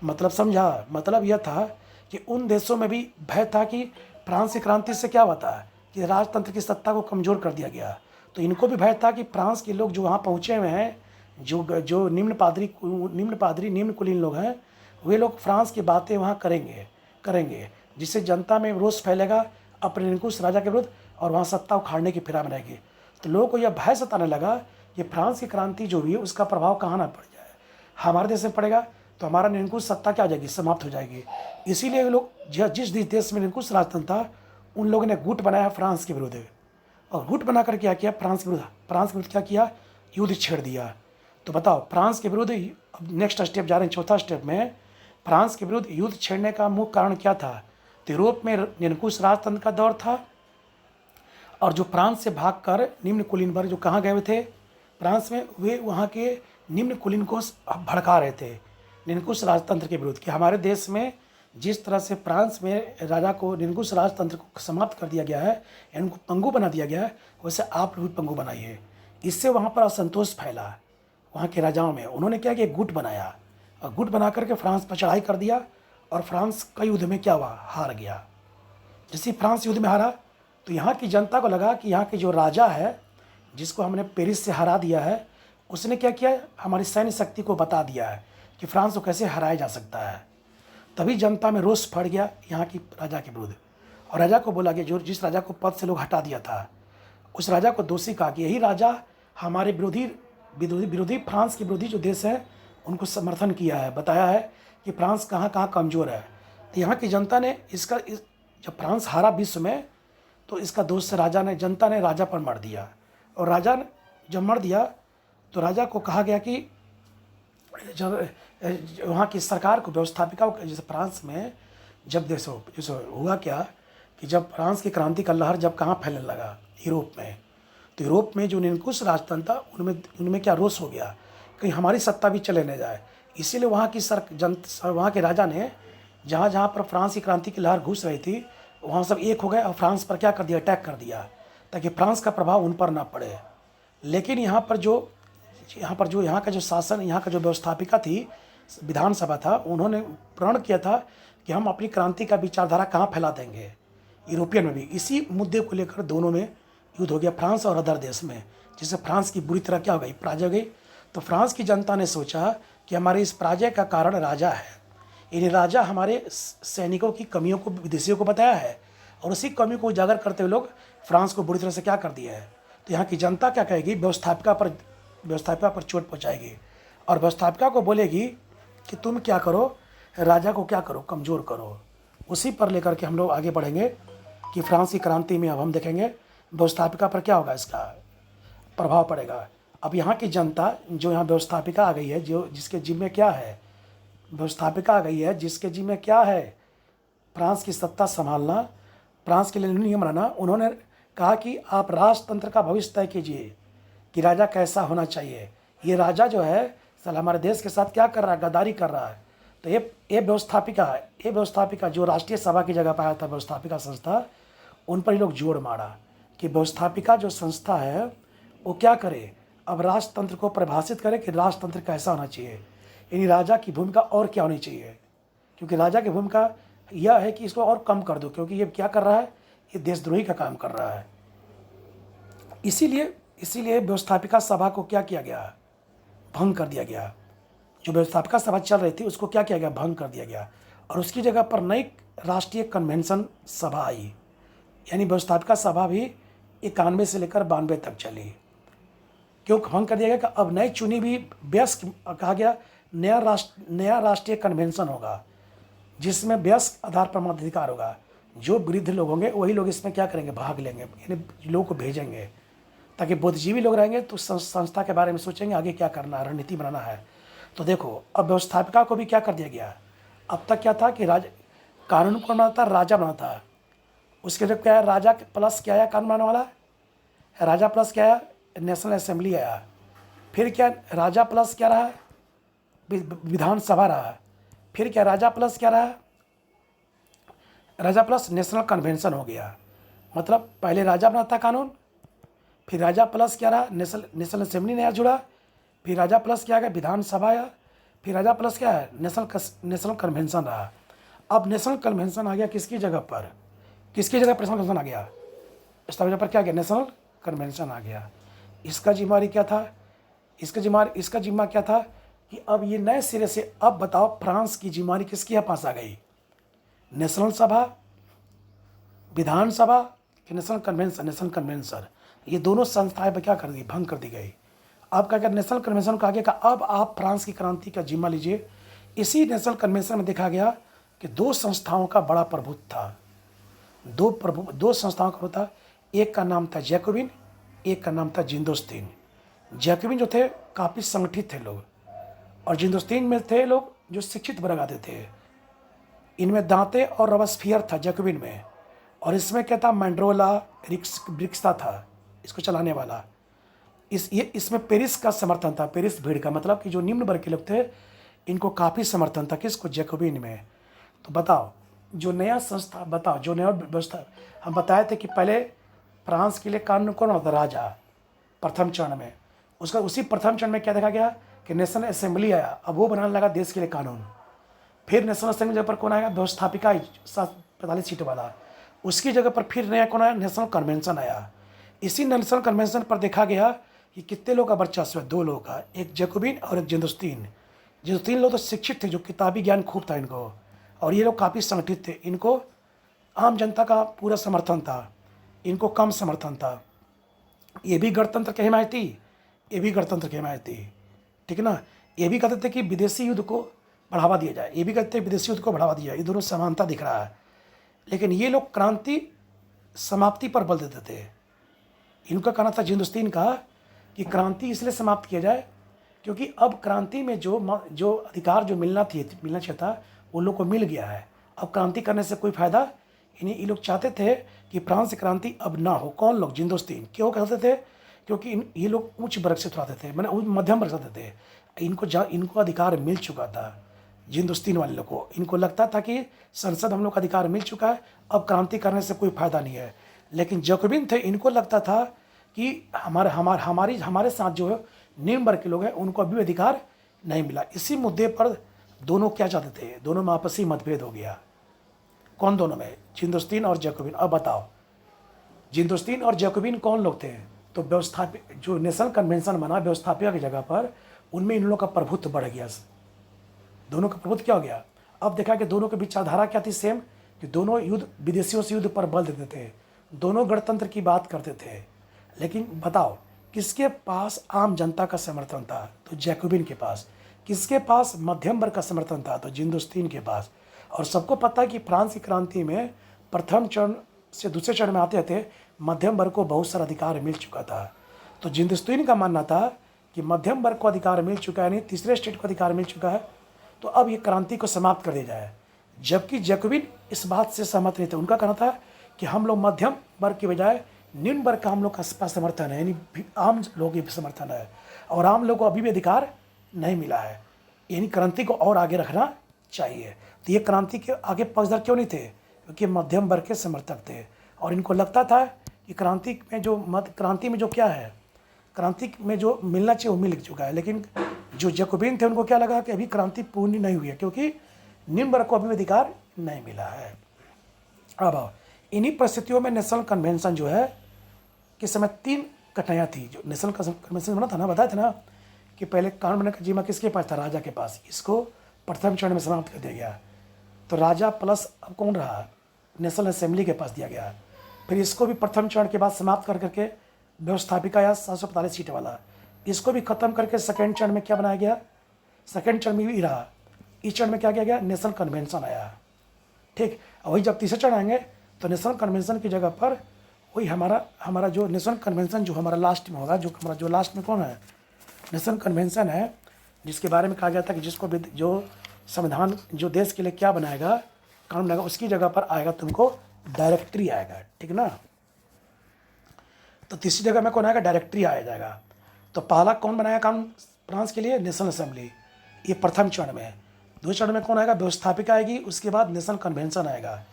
मतलब समझा? मतलब यह था कि उन देशों में भी भय था कि फ्रांस की क्रांति से क्या होता है कि राजतंत्र की सत्ता को कमज़ोर कर दिया गया। तो इनको भी भय था कि फ्रांस के लोग जो वहाँ पहुँचे हुए हैं, जो निम्न कुलीन लोग हैं, वे लोग फ्रांस की बातें वहाँ करेंगे, जिससे जनता में रोष फैलेगा अपने निरंकुश राजा के विरुद्ध और वहाँ सत्ता उखाड़ने की फिरा में रहेगी। तो लोगों को यह भय सताने लगा कि फ्रांस की क्रांति जो हुई है उसका प्रभाव कहाँ ना पड़ जाए, हमारे देश में पड़ेगा तो हमारा निरंकुश सत्ता क्या हो जाएगी? समाप्त हो जाएगी। इसीलिए वे लोग जिस देश में निरंकुश राजतंत्र था, उन लोगों ने गुट बनाया फ्रांस के विरुद्ध। और गुट बनाकर क्या किया? फ्रांस के विरुद्ध क्या किया? युद्ध छेड़ दिया। तो बताओ, फ्रांस के विरुद्ध अब नेक्स्ट स्टेप जा रहे हैं, चौथा स्टेप में फ्रांस के विरुद्ध युद्ध छेड़ने का मुख्य कारण क्या था? तो यूरोप में निरंकुश राजतंत्र का दौर था, और जो फ्रांस से भागकर निम्न कुलीनबर्ग जो कहाँ गए हुए थे फ्रांस में, वे वहाँ के निम्न कुलीन को भड़का रहे थे निरंकुश राजतंत्र के विरुद्ध कि हमारे देश में जिस तरह से फ्रांस में राजा को निरंकुश राजतंत्र को समाप्त कर दिया गया है, इनको पंगु बना दिया गया है, वैसे आप लोग भी पंगु बनाइए। इससे वहाँ पर असंतोष फैला वहाँ के राजाओं में। उन्होंने क्या किया, गुट बनाया और गुट बना करके फ्रांस पर चढ़ाई कर दिया और फ्रांस का युद्ध में क्या हुआ, हार गया। जैसे फ्रांस युद्ध में हारा तो यहाँ की जनता को लगा कि यहाँ के जो राजा है, जिसको हमने पेरिस से हरा दिया है, उसने क्या किया, हमारी सैन्य शक्ति को बता दिया है कि फ्रांस को कैसे हराया जा सकता है। तभी जनता में रोष फट गया यहाँ की राजा के विरुद्ध, और राजा को बोला गया, जो जिस राजा को पद से लोग हटा दिया था, उस राजा को दोषी कहा कि यही राजा हमारे विरोधी फ्रांस के विरोधी जो देश है उनको समर्थन किया है, बताया है कि फ्रांस कहाँ कहाँ कमज़ोर है। तो यहाँ की जनता ने जब फ्रांस हारा विश्व में, तो इसका दोष जनता ने राजा पर मर दिया। और राजा ने जब मर दिया तो राजा को कहा गया कि जब वहाँ की सरकार को, व्यवस्थापिका को, जैसे फ्रांस में जब जैसे हुआ क्या कि जब फ्रांस की क्रांति का लहर जब कहाँ फैलने लगा, यूरोप में, तो यूरोप में जो निरंकुश राजतंत्र था उनमें क्या रोष हो गया, कहीं हमारी सत्ता भी चले न जाए। इसीलिए वहाँ की वहाँ के राजा ने जहाँ जहाँ पर फ्रांस की क्रांति की लहर घुस रही थी, वहाँ सब एक हो गए और फ्रांस पर क्या कर दिया, अटैक कर दिया, ताकि फ्रांस का प्रभाव उन पर ना पड़े। लेकिन यहाँ का जो शासन, यहाँ का जो व्यवस्थापिका थी, विधानसभा था, उन्होंने प्रण किया था कि हम अपनी क्रांति का विचारधारा कहाँ फैला देंगे, यूरोपियन में भी। इसी मुद्दे को लेकर दोनों में युद्ध हो गया, फ्रांस और अदर देश में, जिससे फ्रांस की बुरी तरह क्या हो गई, पराजय हो गई। तो फ्रांस की जनता ने सोचा कि हमारे इस पराजय का कारण राजा है, यानी राजा हमारे सैनिकों की कमियों को विदेशियों को बताया है, और उसी कमी को उजागर करते हुए लोग फ्रांस को बुरी तरह से क्या कर दिया है। तो यहाँ की जनता क्या कहेगी, व्यवस्थापिका पर चोट पहुँचाएगी और व्यवस्थापिका को बोलेगी कि तुम क्या करो, राजा को क्या करो, कमज़ोर करो। उसी पर लेकर के हम लोग आगे बढ़ेंगे कि फ्रांस की क्रांति में अब हम देखेंगे व्यवस्थापिका पर क्या होगा, इसका प्रभाव पड़ेगा। अब यहाँ की जनता, जो यहाँ व्यवस्थापिका आ गई है, जिसके जिम्मे क्या है, व्यवस्थापिका आ गई है जिसके जिम्मे क्या है, फ्रांस की सत्ता संभालना, फ्रांस के लिए नियम बनाना। उन्होंने कहा कि आप राजतंत्र का भविष्य तय कीजिए कि राजा कैसा होना चाहिए। ये राजा जो है साला हमारे देश के साथ क्या कर रहा है, गद्दारी कर रहा है। तो ये व्यवस्थापिका जो राष्ट्रीय सभा की जगह पाया था, व्यवस्थापिका संस्था, उन पर ही लोग जोर मारा कि व्यवस्थापिका जो संस्था है वो क्या करे, अब राजतंत्र को परिभाषित करे कि राजतंत्र कैसा होना चाहिए, यानी राजा की भूमिका और क्या होनी चाहिए। क्योंकि राजा की भूमिका यह है कि इसको और कम कर दो, क्योंकि ये क्या कर रहा है, ये देशद्रोही का काम कर रहा है। इसीलिए व्यवस्थापिका सभा को क्या किया गया, भंग कर दिया गया। जो व्यवस्थापिका सभा चल रही थी उसको क्या किया गया, भंग कर दिया गया, और उसकी जगह पर नई राष्ट्रीय कन्वेंशन सभा आई। यानी व्यवस्थापिका सभा भी 91 से लेकर 92 तक चली। क्यों भंग कर दिया गया कि अब नई चुनी भी वयस्क, कहा गया नया राष्ट्रीय कन्वेंशन होगा, जिसमें वयस्क आधार पर मताधिकार होगा। जो वृद्ध लोग होंगे वही लोग इसमें क्या करेंगे, भाग लेंगे, यानी लोगों को भेजेंगे, ताकि बुद्धिजीवी लोग रहेंगे तो संस्था के बारे में सोचेंगे आगे क्या करना है, रणनीति बनाना है। तो देखो, अब व्यवस्थापिका को भी क्या कर दिया गया। अब तक क्या था कि कानून कौन बनाता, राजा बनाता। उसके जब क्या है, राजा प्लस क्या आया, कानून बनाने वाला, राजा प्लस क्या आया, नेशनल असेंबली आया। फिर क्या, राजा प्लस क्या रहा, विधानसभा रहा। फिर क्या, राजा प्लस क्या रहा, राजा प्लस नेशनल कन्वेंशन हो गया। मतलब पहले राजा बनाता कानून, फिर राजा प्लस क्या रहा, नेशनल असेंबली नया जुड़ा, फिर राजा प्लस क्या आ गया, विधानसभा आया, फिर राजा प्लस क्या है, नेशनल कन्वेंशन रहा। अब नेशनल कन्वेंशन आ गया किसकी जगह पर, नेशनल कन्वेंशन आ गया, इस वजह पर क्या आ गया, नेशनल कन्वेंशन आ गया। इसका जिम्मेवारी क्या था, इसका जिम्मा क्या था कि अब ये नए सिरे से, अब बताओ फ्रांस की जिम्मेवारी किसके पास आ गई, नेशनल सभा, विधानसभा कि नेशनल कन्वेंशन, ये दोनों संस्थाएं पर क्या कर दी, भंग कर दी गई। अब क्या, नेशनल कन्वेंशन को आगे का, अब आप फ्रांस की क्रांति का जिम्मा लीजिए। इसी नेशनल कन्वेंशन में देखा गया कि दो संस्थाओं का बड़ा प्रभुत्व था, दो संस्थाओं का था। एक का नाम था जैकोबिन, एक का नाम था जिंदोस्तीन। जैकोबिन जो थे काफ़ी संगठित थे लोग, और जिंदोस्तीन में थे लोग जो शिक्षित वर्ग आते थे। इनमें दांते और रॉबेस्पियर था जैकोबिन में, और इसमें क्या था, मैंड्रोला ब्रिक्सा था इसको चलाने वाला। इसमें पेरिस का समर्थन था, पेरिस भीड़ का, मतलब कि जो निम्न वर्ग के लोग थे इनको काफ़ी समर्थन था, किसको, जैकोबिन में। तो बताओ, जो नया संस्था, बताओ जो नया व्यवस्था, हम बताए थे कि पहले फ्रांस के लिए कानून कौन होता, राजा, प्रथम चरण में। उसका उसी प्रथम चरण में क्या देखा गया कि नेशनल असेंबली आया, अब वो बनाने लगा देश के लिए कानून। फिर नेशनल असेंबली जगह पर कौन आएगा, व्यवस्थापिका 45 सीट वाला, उसकी जगह पर फिर नया कौन आया, नेशनल कन्वेंशन आया। इसी नेशनल कन्वेंशन पर देखा गया कि कितने लोग का वर्चस्व है, 2 लोगों का, एक जैकोबिन और एक जिंदुस्तीन। जिंदुस्तीन लोग तो शिक्षित थे, जो किताबी ज्ञान खूब था इनको, और ये लोग काफ़ी संगठित थे, इनको आम जनता का पूरा समर्थन था, इनको कम समर्थन था। ये भी गणतंत्र के हिमायती, ये भी गणतंत्र के हिमायती, ठीक है ना। ये भी कहते थे कि विदेशी युद्ध को बढ़ावा दिया जाए, ये भी कहते थे विदेशी युद्ध को बढ़ावा दिया जाए, ये दोनों समानता दिख रहा है। लेकिन ये लोग क्रांति समाप्ति पर बल देते थे। इनका कहना था, जिंदुस्तीन का, कि क्रांति इसलिए समाप्त किया जाए क्योंकि अब क्रांति में जो अधिकार जो मिलना चाहिए था, वो लोग को मिल गया है। अब क्रांति करने से कोई फायदा, ये लोग चाहते थे कि फ्रांस की क्रांति अब ना हो। कौन लोग, जिंदुस्तीन। क्यों कहते थे, क्योंकि ये लोग उच्च वर्ग से उतराते थे, मैंने मध्यम वर्ग से थे, इनको अधिकार मिल चुका था। जिंदुस्तीन वाले लोग को, इनको लगता था कि संसद हम लोग का अधिकार मिल चुका है, अब क्रांति करने से कोई फायदा नहीं है। लेकिन जैकोबिन थे, इनको लगता था कि हमारे साथ जो निम्न वर्ग के लोग हैं, उनको अभी अधिकार नहीं मिला। इसी मुद्दे पर दोनों क्या चाहते थे, दोनों में आपसी मतभेद हो गया। कौन दोनों में, जिंदुस्तीन और जैकोबिन। अब बताओ, जिंदुस्तीन और जैकोबिन कौन लोग थे, तो व्यवस्थापिक, जो नेशनल कन्वेंशन बना व्यवस्थापिका की जगह पर, उनमें इन लोगों का प्रभुत्व बढ़ गया। दोनों का प्रभुत्व क्या हो गया। अब देखा कि दोनों के विचारधारा क्या थी, सेम, कि दोनों युद्ध, विदेशियों से युद्ध पर बल देते थे, दोनों गणतंत्र की बात करते थे। लेकिन बताओ, किसके पास आम जनता का समर्थन था, तो जैकोबिन के पास। किसके पास मध्यम वर्ग का समर्थन था, तो जिंदुस्तीन के पास। और सबको पता है कि फ्रांस की क्रांति में प्रथम चरण से दूसरे चरण में आते थे मध्यम वर्ग को बहुत सारा अधिकार मिल चुका था। तो जिंदुस्तीन का मानना था कि मध्यम वर्ग को अधिकार मिल चुका है, यानी तीसरे स्टेट को अधिकार मिल चुका है, तो अब ये क्रांति को समाप्त कर दिया जाए। जबकि जैकोबिन इस बात से सहमत नहीं थे। उनका कहना था कि हम लोग मध्यम वर्ग की बजाय निम्न वर्ग का हम लोग का पास समर्थन है, यानी आम लोगों की समर्थन है, और आम लोगों को अभी भी अधिकार नहीं मिला है, यानी क्रांति को और आगे रखना चाहिए। तो ये क्रांति के आगे पक्षधर क्यों नहीं थे, क्योंकि मध्यम वर्ग के समर्थक थे, और इनको लगता था कि क्रांति में जो क्या है, क्रांति में जो मिलना चाहिए वो मिल चुका है। लेकिन जो जैकोबिन थे, उनको क्या लगा कि अभी क्रांति पूर्ण नहीं हुई है, क्योंकि निम्न वर्ग को अभी अधिकार नहीं मिला है। अब इन्हीं परिस्थितियों में नेशनल कन्वेंशन जो है कि समय 3 कठिनाइयाँ थी। जो नेशनल कन्वेंशन बना था ना, बताया था ना कि पहले कानून बनने का जिम्मा किसके पास था, राजा के पास। इसको प्रथम चरण में समाप्त कर दिया गया। तो राजा प्लस अब कौन रहा, नेशनल असेंबली के पास दिया गया। फिर इसको भी प्रथम चरण के बाद समाप्त कर करके व्यवस्थापिका या 745 सीट वाला, इसको भी खत्म करके सेकेंड चरण में क्या बनाया गया, सेकेंड चरण में भी रहा। इस चरण में क्या किया गया, नेशनल कन्वेंशन आया। ठीक, और वही जब तीसरे चरण आएंगे तो नेशनल कन्वेंशन की जगह पर वही हमारा जो नेशनल कन्वेंशन जो हमारा लास्ट में होगा, जो लास्ट में कौन है, नेशनल कन्वेंशन है, जिसके बारे में कहा गया था कि जिसको भी जो संविधान जो देश के लिए क्या बनाएगा, कानून बनाएगा, उसकी जगह पर आएगा तुमको डायरेक्टरी आएगा, ठीक ना। तो तीसरी जगह में कौन आएगा, डायरेक्टरी आ जाएगा। तो पहला कौन बनाया कानून फ्रांस के लिए, नेशनल असेंबली, ये प्रथम चरण में। दूसरे चरण में कौन आएगा, व्यवस्थापिका आएगी, उसके बाद नेशनल कन्वेंशन आएगा।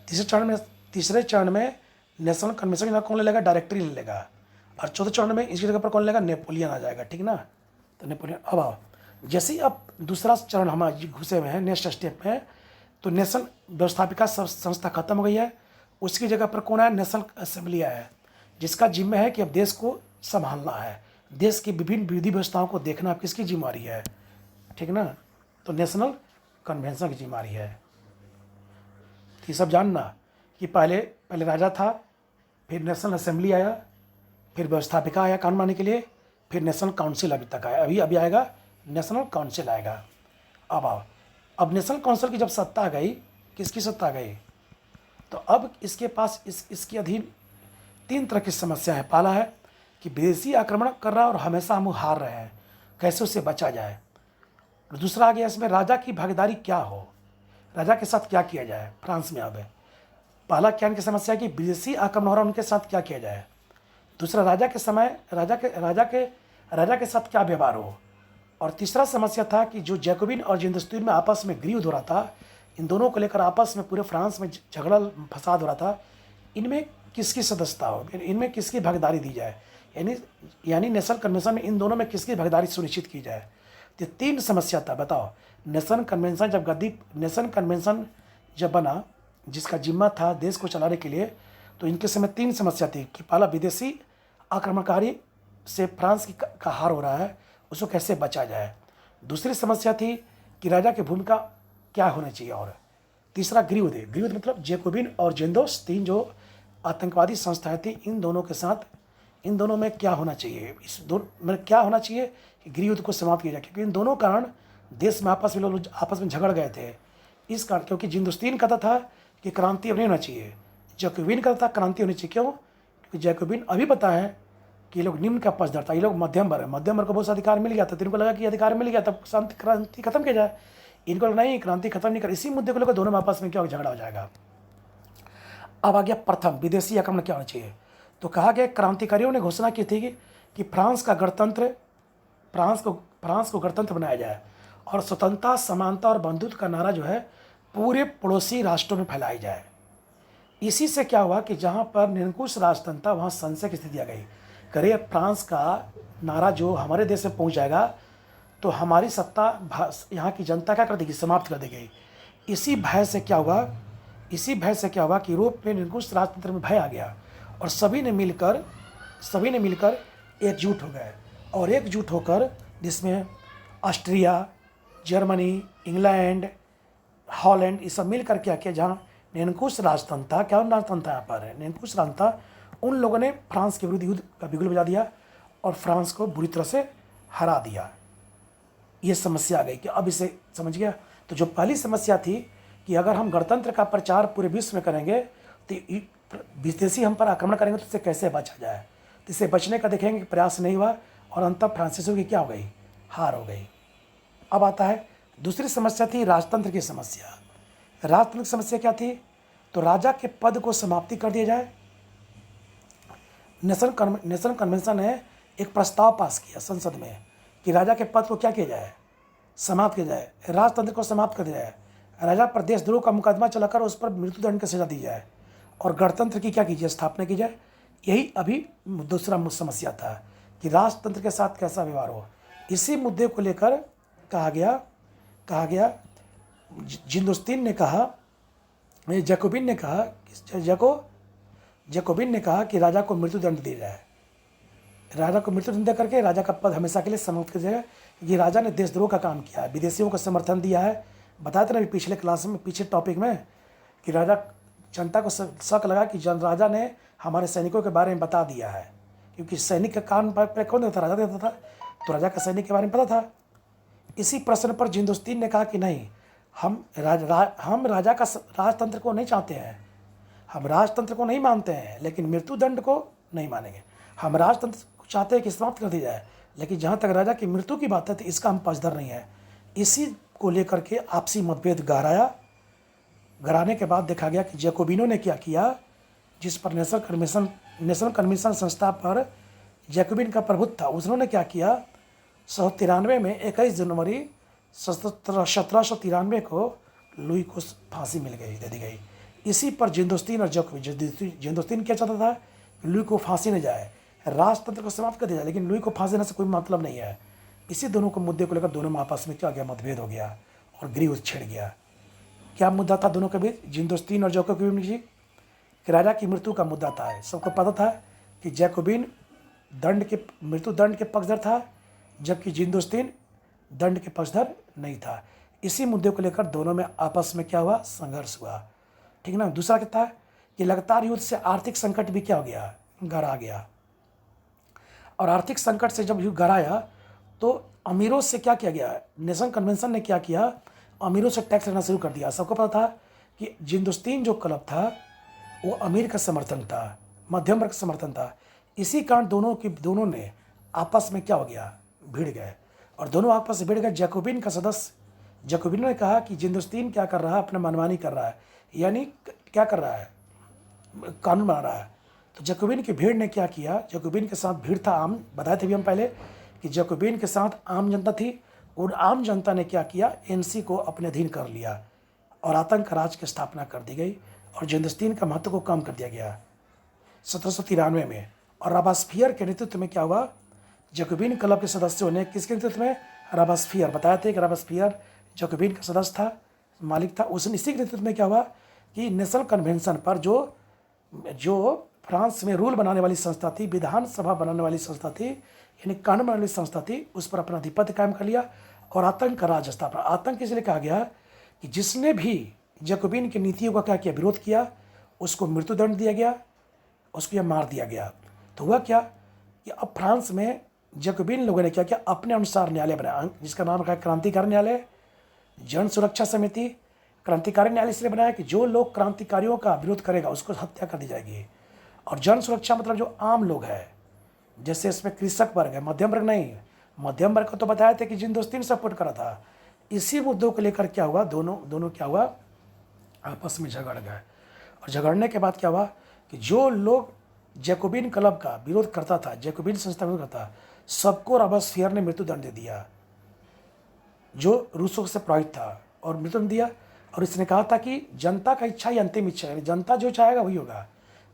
तीसरे चरण में नेशनल कन्वेंशन की जगह कौन ले लेगा, डायरेक्टरी ले लेगा। और चौथे चरण में इसकी जगह पर कौन लेगा, नेपोलियन आ जाएगा, ठीक ना। तो नेपोलियन, अब आओ, जैसे ही अब दूसरा चरण हमारे घुसे हुए हैं नेक्स्ट स्टेप में, तो नेशनल व्यवस्थापिका संस्था खत्म हो गई है, उसकी जगह पर कौन आया, नेशनल असेंबली आया है, जिसका जिम्मा है कि अब देश को संभालना है, देश की विभिन्न विधि व्यवस्थाओं को देखना अब किसकी जिम्मेवारी है, ठीक ना। तो नेशनल कन्वेंशन की जिम्मेवारी है। तो ये सब जानना कि पहले राजा था, फिर नेशनल असेंबली आया, फिर व्यवस्थापिका आया कानून बनाने के लिए, फिर नेशनल काउंसिल अभी तक आया, अभी आएगा नेशनल काउंसिल आएगा। अब नेशनल काउंसिल की जब सत्ता आ गई, किसकी सत्ता आ गई, तो अब इसके पास इसके अधीन 3 तरह की समस्या है। पहला है कि विदेशी आक्रमण कर रहा है और हमेशा हम हार रहे हैं, कैसे उससे बचा जाए। दूसरा आ गया इसमें राजा की भागीदारी क्या हो, राजा के साथ क्या किया जाए फ्रांस में। अब पहला क्या की समस्या है कि विदेशी आक्रमण हो रहा है, उनके साथ क्या किया जाए। दूसरा राजा के साथ क्या व्यवहार हो। और तीसरा समस्या था कि जो जैकोबिन और जिंदुस्तीन में आपस में गृह हो रहा था इन दोनों को लेकर आपस में पूरे फ्रांस में झगड़ा फसाद हो रहा था, इनमें किसकी सदस्यता हो, इनमें किसकी भागीदारी दी जाए, यानी नेशनल कन्वेंशन में इन दोनों में किसकी भागीदारी सुनिश्चित की जाए। तो 3 समस्या था। बताओ, नेशनल कन्वेंशन जब बना, जिसका जिम्मा था देश को चलाने के लिए, तो इनके समय 3 समस्या थी कि पहला, विदेशी आक्रमणकारी से फ्रांस का हार हो रहा है, उसको कैसे बचा जाए। दूसरी समस्या थी कि राजा की भूमिका क्या होनी चाहिए। और तीसरा, गृहयुद्ध मतलब जैकोबिन और जेंदोस, 3 जो आतंकवादी संस्थाएं थी, इन दोनों के साथ, इन दोनों में क्या होना चाहिए, इस दोनों में क्या होना चाहिए कि गृहयुद्ध को समाप्त किया जाए। क्योंकि इन दोनों कारण देश में लोग आपस में झगड़ गए थे। इस कारण, क्योंकि जिंदुस्तीन कहता था कि क्रांति अब नहीं होना चाहिए, जैकोबिन कहता था क्रांति होनी चाहिए। क्यों? क्योंकि जैकोबिन अभी पता है कि ये लोग निम्न का पक्षधर था, ये लोग मध्यम वर्ग है, मध्यम वर्ग को बहुत सा अधिकार मिल गया था, तो इनको लगा कि अधिकार मिल गया तब शांति क्रांति खत्म किया जाए। इनको नहीं, क्रांति खत्म नहीं कर, इसी मुद्दे को लेकर दोनों में आपस में क्या झगड़ा हो जाएगा। अब आ गया प्रथम, विदेशी आक्रमण क्या होना चाहिए। तो कहा गया, क्रांतिकारियों ने घोषणा की थी कि फ्रांस को गणतंत्र बनाया जाए और स्वतंत्रता, समानता और बंधुत्व का नारा जो है पूरे पड़ोसी राष्ट्रों में फैलाई जाए। इसी से क्या हुआ कि जहाँ पर निरंकुश राजतंत्र था, वहाँ संशय की स्थिति आ गई। करे फ्रांस का नारा जो हमारे देश में पहुँच जाएगा तो हमारी सत्ता यहाँ की जनता क्या कर देगी, समाप्त कर देगी। इसी भय से क्या हुआ कि यूरोप में निरंकुश राजतंत्र में भय आ गया और सभी ने मिलकर एकजुट हो गए। और एकजुट होकर, जिसमें ऑस्ट्रिया, जर्मनी, इंग्लैंड, हॉलैंड, ये सब मिलकर क्या किया, जहाँ निरंकुश राजतंत्र था, क्या राजतंत्र यहाँ पर है, निरंकुश राजतंत्र, उन लोगों ने फ्रांस के विरुद्ध युद्ध का बिगुल बजा दिया और फ्रांस को बुरी तरह से हरा दिया। ये समस्या आ गई कि अब इसे समझ गया। तो जो पहली समस्या थी कि अगर हम गणतंत्र का प्रचार पूरे विश्व में करेंगे तो विदेशी हम पर आक्रमण करेंगे, तो इससे कैसे बचा जाए। तो इससे बचने का देखेंगे कि प्रयास नहीं हुआ और अंततः फ्रांसीसियों की क्या हो गई, हार हो गई। अब आता है दूसरी समस्या, थी राजतंत्र की समस्या। राजतंत्र की समस्या क्या थी? तो राजा के पद को समाप्ति कर दिया जाए। नेशनल कन्वेंशन ने एक प्रस्ताव पास किया संसद में कि राजा के पद को क्या किया जाए, समाप्त किया जाए, राजतंत्र को समाप्त कर दिया जाए, राजा पर देशद्रोह का मुकदमा चलाकर उस पर मृत्युदंड की सजा दी जाए और गणतंत्र की क्या कीजिए, स्थापना की जाए। यही अभी दूसरा समस्या था कि राजतंत्र के साथ कैसा व्यवहार हो। इसी मुद्दे को लेकर कहा गया जिंदुस्तीन ने कहा, जैकोबिन ने कहा कि राजा को मृत्युदंड दिया जाए, राजा को मृत्युदंड करके राजा का पद हमेशा के लिए समाप्त किया जाए। ये राजा ने देशद्रोह का काम किया है, विदेशियों को समर्थन दिया है। बताया था ना पिछले क्लास में, पीछे टॉपिक में, कि राजा, जनता को शक लगा कि राजा ने हमारे सैनिकों के बारे में बता दिया है, क्योंकि सैनिक का कान पर कौन देता था, राजा देता था, तो राजा का सैनिक के बारे में पता था। इसी प्रश्न पर जिंदुस्तीन ने कहा कि नहीं, हम राजा का राजतंत्र को नहीं चाहते हैं, हम राजतंत्र को नहीं मानते हैं, लेकिन मृत्युदंड को नहीं मानेंगे। हम राजतंत्र को चाहते हैं कि समाप्त कर दी जाए, लेकिन जहाँ तक राजा की मृत्यु की बात है तो इसका हम पक्षधर नहीं है। इसी को लेकर के आपसी मतभेद गहराने के बाद देखा गया कि जैकोबिनों ने क्या किया, जिस पर नेशनल कन्वेंशन संस्था पर जैकोबिन का प्रभुत्व था, उन्होंने क्या किया, 1793 में 21 जनवरी 1793 को लुई को फांसी दे दी गई। इसी पर जिंदुस्तीन और जिंदुस्तीन क्या चाहता था कि लुई को फांसी न जाए, राजतंत्र को समाप्त कर दिया जाए, लेकिन लुई को फांसी देने से कोई मतलब नहीं है। इसी दोनों को मुद्दे को लेकर दोनों में आपस में क्या गया, मतभेद हो गया और गृहयुद्ध छिड़ गया। क्या मुद्दा था दोनों के बीच, जिंदुस्तीन और जैकोबिन जी? कि राजा की मृत्यु का मुद्दा था। सबको पता था कि जैकोबिन मृत्युदंड के पक्षधर था, जबकि जिंदुस्तीन दंड के पक्षधर नहीं था। इसी मुद्दे को लेकर दोनों में आपस में क्या हुआ, संघर्ष हुआ। ठीक ना। दूसरा क्या था कि लगातार युद्ध से आर्थिक संकट भी क्या हो गया, गहरा गया। और आर्थिक संकट से जब युद्ध गहराया तो अमीरों से क्या किया गया, नेशनल कन्वेंशन ने क्या किया, अमीरों से टैक्स लेना शुरू कर दिया। सबको पता था कि जिंदुस्तीन जो क्लब था वो अमीर का समर्थन था, मध्यम वर्ग का समर्थन था। इसी कारण दोनों ने आपस में क्या हो गया, भिड़ गए और दोनों आपस में भिड़ गए। जैकोबिन का सदस्य जैकोबिन ने कहा कि जिंदुस्तीन क्या कर रहा है, अपना मनमानी कर रहा है, यानी क्या कर रहा है, कानून बना रहा है। तो जैकोबिन की भीड़ ने क्या किया, जैकोबिन के साथ भीड़ था आम, बताए थे भी हम पहले कि जैकोबिन के साथ आम जनता थी। और आम जनता ने क्या किया, एनसी को अपने अधीन कर लिया और आतंक राज की स्थापना कर दी गई और जिंदस्तीन का महत्व को कम कर दिया गया 1793 में। और रॉबेस्पियर के नेतृत्व में क्या हुआ, जैकोबिन क्लब के सदस्यों ने किसके नेतृत्व में, रॉबेस्पियर, बताया थे कि रॉबेस्पियर जैकोबिन का सदस्य था, मालिक था। उस इसी के नेतृत्व में क्या हुआ कि नेशनल कन्वेंशन पर जो फ्रांस में रूल बनाने वाली संस्था थी, विधानसभा बनाने वाली संस्था थी, यानी कानून बनाने वाली संस्था थी, उस पर अपना आधिपत्य कायम कर लिया और आतंक का राज स्थापना। आतंक इसलिए कहा गया कि जिसने भी जैकोबिन की नीतियों का क्या किया, विरोध किया, उसको मृत्युदंड दिया गया, उसको यह मार दिया गया। तो हुआ क्या कि अब फ्रांस में जैकोबिन लोगों ने क्या किया, अपने अनुसार न्यायालय बनाया, जिसका नाम रखा क्रांतिकारी न्यायालय, जन सुरक्षा समिति। क्रांतिकारी न्यायालय इसलिए बनाया कि जो लोग क्रांतिकारियों का विरोध करेगा उसको हत्या कर दी जाएगी। और जन सुरक्षा मतलब जो आम लोग हैं, जैसे इसमें कृषक वर्ग है, मध्यम वर्ग नहीं। मध्यम वर्ग को तो बताया था कि जिंदस्तीन सपोर्ट करा था। इसी मुद्दों को लेकर क्या हुआ, दोनों क्या हुआ, आपस में झगड़ गए। और झगड़ने के बाद क्या हुआ कि जो लोग जैकोबिन क्लब का विरोध करता था, जैकोबिन संस्था विरोध करता, सबको रॉबेस्पियर ने मृत्युदंड दे दिया, जो रूसों से प्रभावित था, और मृत्युदंड दिया। और इसने कहा था कि जनता का इच्छा ही अंतिम इच्छा है, जनता जो चाहेगा वही होगा।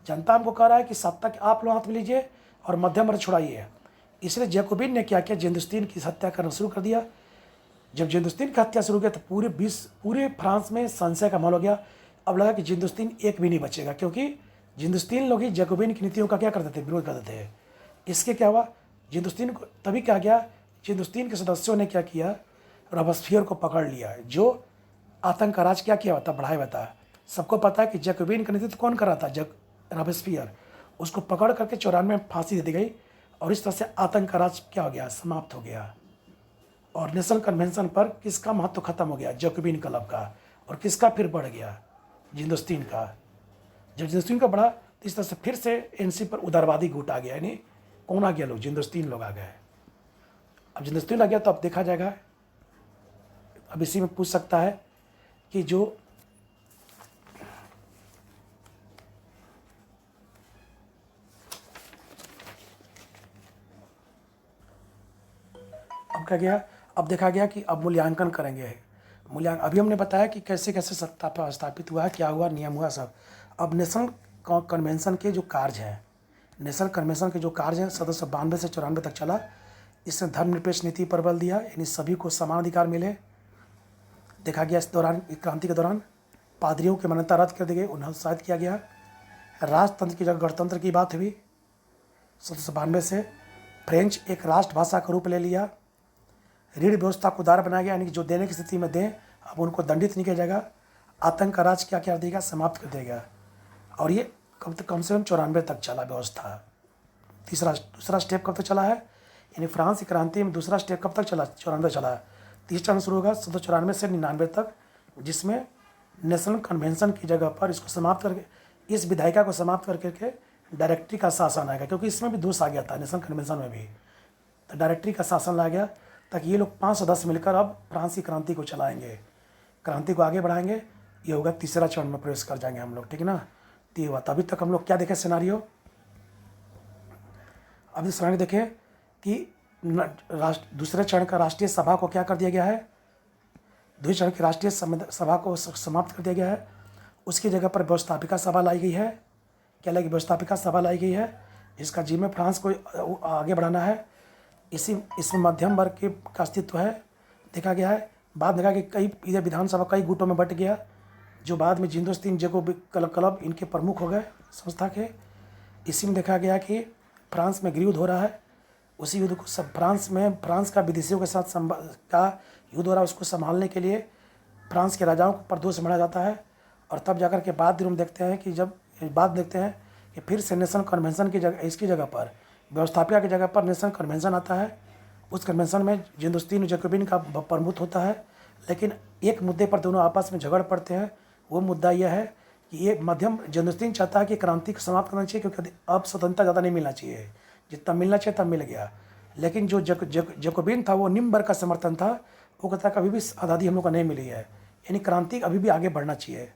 जनता हमको कह रहा है कि सत्ता के आप लोग हाथ में लीजिए और मध्यम वर्ग छुड़ाइए। इसलिए जैकोबिन ने क्या किया, जिंदस्तीन की हत्या करना शुरू कर दिया। जब जिंदस्तीन की हत्या शुरू किया तो पूरे फ्रांस में संशय का माहौल हो गया। अब लगा कि जिंदस्तीन एक भी नहीं बचेगा, क्योंकि जिंदस्तीन लोग ही जैकोबिन की नीतियों का क्या करते थे, विरोध करते थे। इसके क्या हुआ, जिंदस्तीन को तभी कहा गया, जिंदस्तीन के सदस्यों ने क्या किया, रॉबेस्पियर को पकड़ लिया, जो आतंक का राज क्या किया होता, बढ़ाया हुआ था। सबको पता है कि जैकोबिन का नेतृत्व कौन कर रहा था, रॉबेस्पियर। उसको पकड़ करके 94 में फांसी दे दी गई और इस तरह से आतंक का राज क्या हो गया, समाप्त हो गया। और नेशनल कन्वेंशन पर किसका महत्व खत्म हो गया, जैकोबिन क्लब का, और किसका फिर बढ़ गया, जिंदस्तीन का। जब जिंदस्तीन का बढ़ा तो इस तरह से फिर से एनसी पर उदारवादी गुट आ गया, यानी कौन आ गया, लोग जिंदस्तीन लोग आ गए। अब जिंदस्तीन आ गया तो अब देखा जाएगा, अब इसी में पूछ सकता है कि जो अब क्या गया, अब देखा गया कि अब मूल्यांकन करेंगे। अभी हमने बताया कि कैसे कैसे सत्ता पर स्थापित हुआ, क्या हुआ, नियम हुआ, सब। अब नेशनल कन्वेंशन के जो कार्य हैं, नेशनल कन्वेंशन के जो कार्य हैं 1792 से 94 तक चला। इसने धर्मनिरपेक्ष नीति पर बल दिया, यानी सभी को समान अधिकार मिले। देखा गया इस दौरान, क्रांति के दौरान पादरियों की मान्यता रद्द कर दी गई, उन्हें उत्साहित किया गया। राजतंत्र की जगह गणतंत्र की बात हुई 1792 से। फ्रेंच एक राष्ट्रभाषा का रूप ले लिया। ऋण व्यवस्था को उदार बनाया गया, यानी कि जो देने की स्थिति में दें अब उनको दंडित नहीं किया जाएगा। आतंक का राज क्या कर देगा, समाप्त कर देगा। और ये कम से कम 94 तक चला व्यवस्था। दूसरा स्टेप कब तक चला है, यानी फ्रांस की क्रांति में दूसरा स्टेप कब तक चला, 94 चला। तीसरा शुरू होगा 1794 से 99 तक, जिसमें नेशनल कन्वेंशन की जगह पर इसको समाप्त करके, इस विधायिका को समाप्त करके डायरेक्टरी का शासन आएगा, क्योंकि इसमें भी दोष आ गया था नेशनल कन्वेंशन में भी। तो डायरेक्टरी का शासन लाया गया ताकि ये लोग 5 सदस्य मिलकर अब फ्रांस की क्रांति को चलाएंगे, क्रांति को आगे बढ़ाएंगे। ये होगा तीसरा चरण में प्रवेश कर जाएंगे हम लोग, ठीक है ना। तो ये हुआ। अभी तक हम लोग क्या देखे सिनारियो, अभी सिनारियो देखे कि दूसरे चरण का राष्ट्रीय सभा को क्या कर दिया गया है, दूसरे चरण की राष्ट्रीय सभा को समाप्त कर दिया गया है। उसकी जगह पर व्यवस्थापिका सभा लाई गई है। क्या लाई, व्यवस्थापिका सभा लाई गई है, जिसका जिम्मे फ्रांस को आगे बढ़ाना है। इसमें मध्यम वर्ग का अस्तित्व है, देखा गया है। बाद देखा कि कई इधर विधानसभा कई गुटों में बंट गया, जो बाद में जिंदस्तीन जैकोबिन क्लब इनके प्रमुख हो गए संस्था के। इसी में देखा गया कि फ्रांस में गृहयुद्ध हो रहा है। उसी युद्ध को फ्रांस का विदेशियों के साथ का युद्ध हो रहा है, उसको संभालने के लिए फ्रांस के राजाओं को परदोष माना जाता है। और तब जाकर के बाद हम देखते हैं कि फिर से नेशनल कन्वेंशन की जगह, इसकी जगह पर व्यवस्थापिका की जगह पर नेशनल कन्वेंशन आता है। उस कन्वेंशन में जिंदस्तीन जैकोबिन का प्रमुख होता है, लेकिन एक मुद्दे पर दोनों आपस में झगड़ पड़ते हैं। वो मुद्दा यह है कि ये मध्यम जिंदस्तीन चाहता है कि क्रांति को समाप्त करना चाहिए, क्योंकि अब स्वतंत्रता ज़्यादा नहीं मिलना चाहिए, जितना मिलना चाहिए तब मिल गया। लेकिन जो जैकोबिन था वो निम्न वर्ग का समर्थन था, वो कहता कभी भी आज़ादी हम लोग को नहीं मिली है, यानी क्रांति अभी भी आगे बढ़ना चाहिए।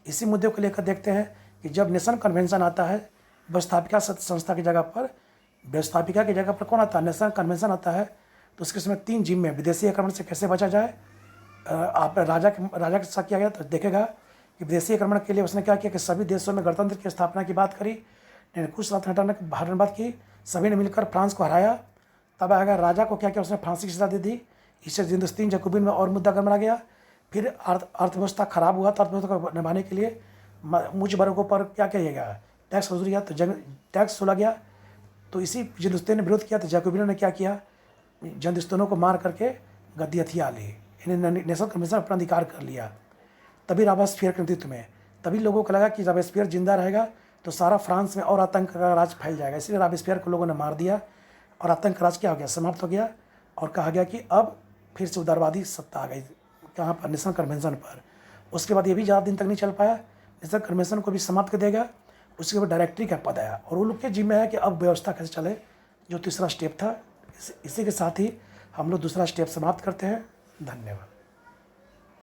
इसी मुद्दे को लेकर देखते हैं कि जब नेशनल कन्वेंशन आता है, व्यवस्थापिका संस्था की जगह पर, व्यवस्थापिका की जगह पर कौन आता है, नेशनल कन्वेंशन आता है। तो उसके समय 3 जिम्मे, विदेशी आक्रमण से कैसे बचा जाए, आप राजा के साथ किया गया तो देखेगा कि विदेशी आक्रमण के लिए उसने क्या किया कि सभी देशों में गणतंत्र की स्थापना की बात करी, निरंकुश शासन हटाने बात की, सभी ने मिलकर फ्रांस को हराया। तब आएगा राजा को क्या किया, उसने फांसी की सजा दे दी। इससे हिंदुस्तान जैकोबिन में और मुद्दा गरमा गया। फिर अर्थव्यवस्था खराब हुआ, तो अर्थव्यवस्था को निभाने के लिए उच्च वर्गों पर क्या किया गया, टैक्स वसूल गया, तो टैक्स वसूला गया। तो इसी हिंदुस्तान ने विरोध किया, तो जैकोबिनों ने क्या किया, हिंदुस्तानों को मार करके गद्दी हथिया ली, इन्हें नेशनल कमीशन अपना अधिकार कर लिया। तभी रॉबेस्पियर के नेतृत्व में, तभी लोगों को लगा कि रॉबेस्पियर जिंदा रहेगा तो सारा फ्रांस में और आतंक का राज फैल जाएगा, इसलिए रॉबेस्पियर को लोगों ने मार दिया और आतंक राज क्या हो गया, समाप्त हो गया। और कहा गया कि अब फिर से उदारवादी सत्ता आ गई कहाँ पर, नेशनल कन्वेंशन पर। उसके बाद ये भी ज़्यादा दिन तक नहीं चल पाया, नेशनल कन्वेंशन को भी समाप्त कर देगा। उसके बाद डायरेक्टरी का पद आया और वो लोग के जिम्मे है कि अब व्यवस्था कैसे चले, जो तीसरा स्टेप था। इसी के साथ ही हम लोग दूसरा स्टेप समाप्त करते हैं। धन्यवाद।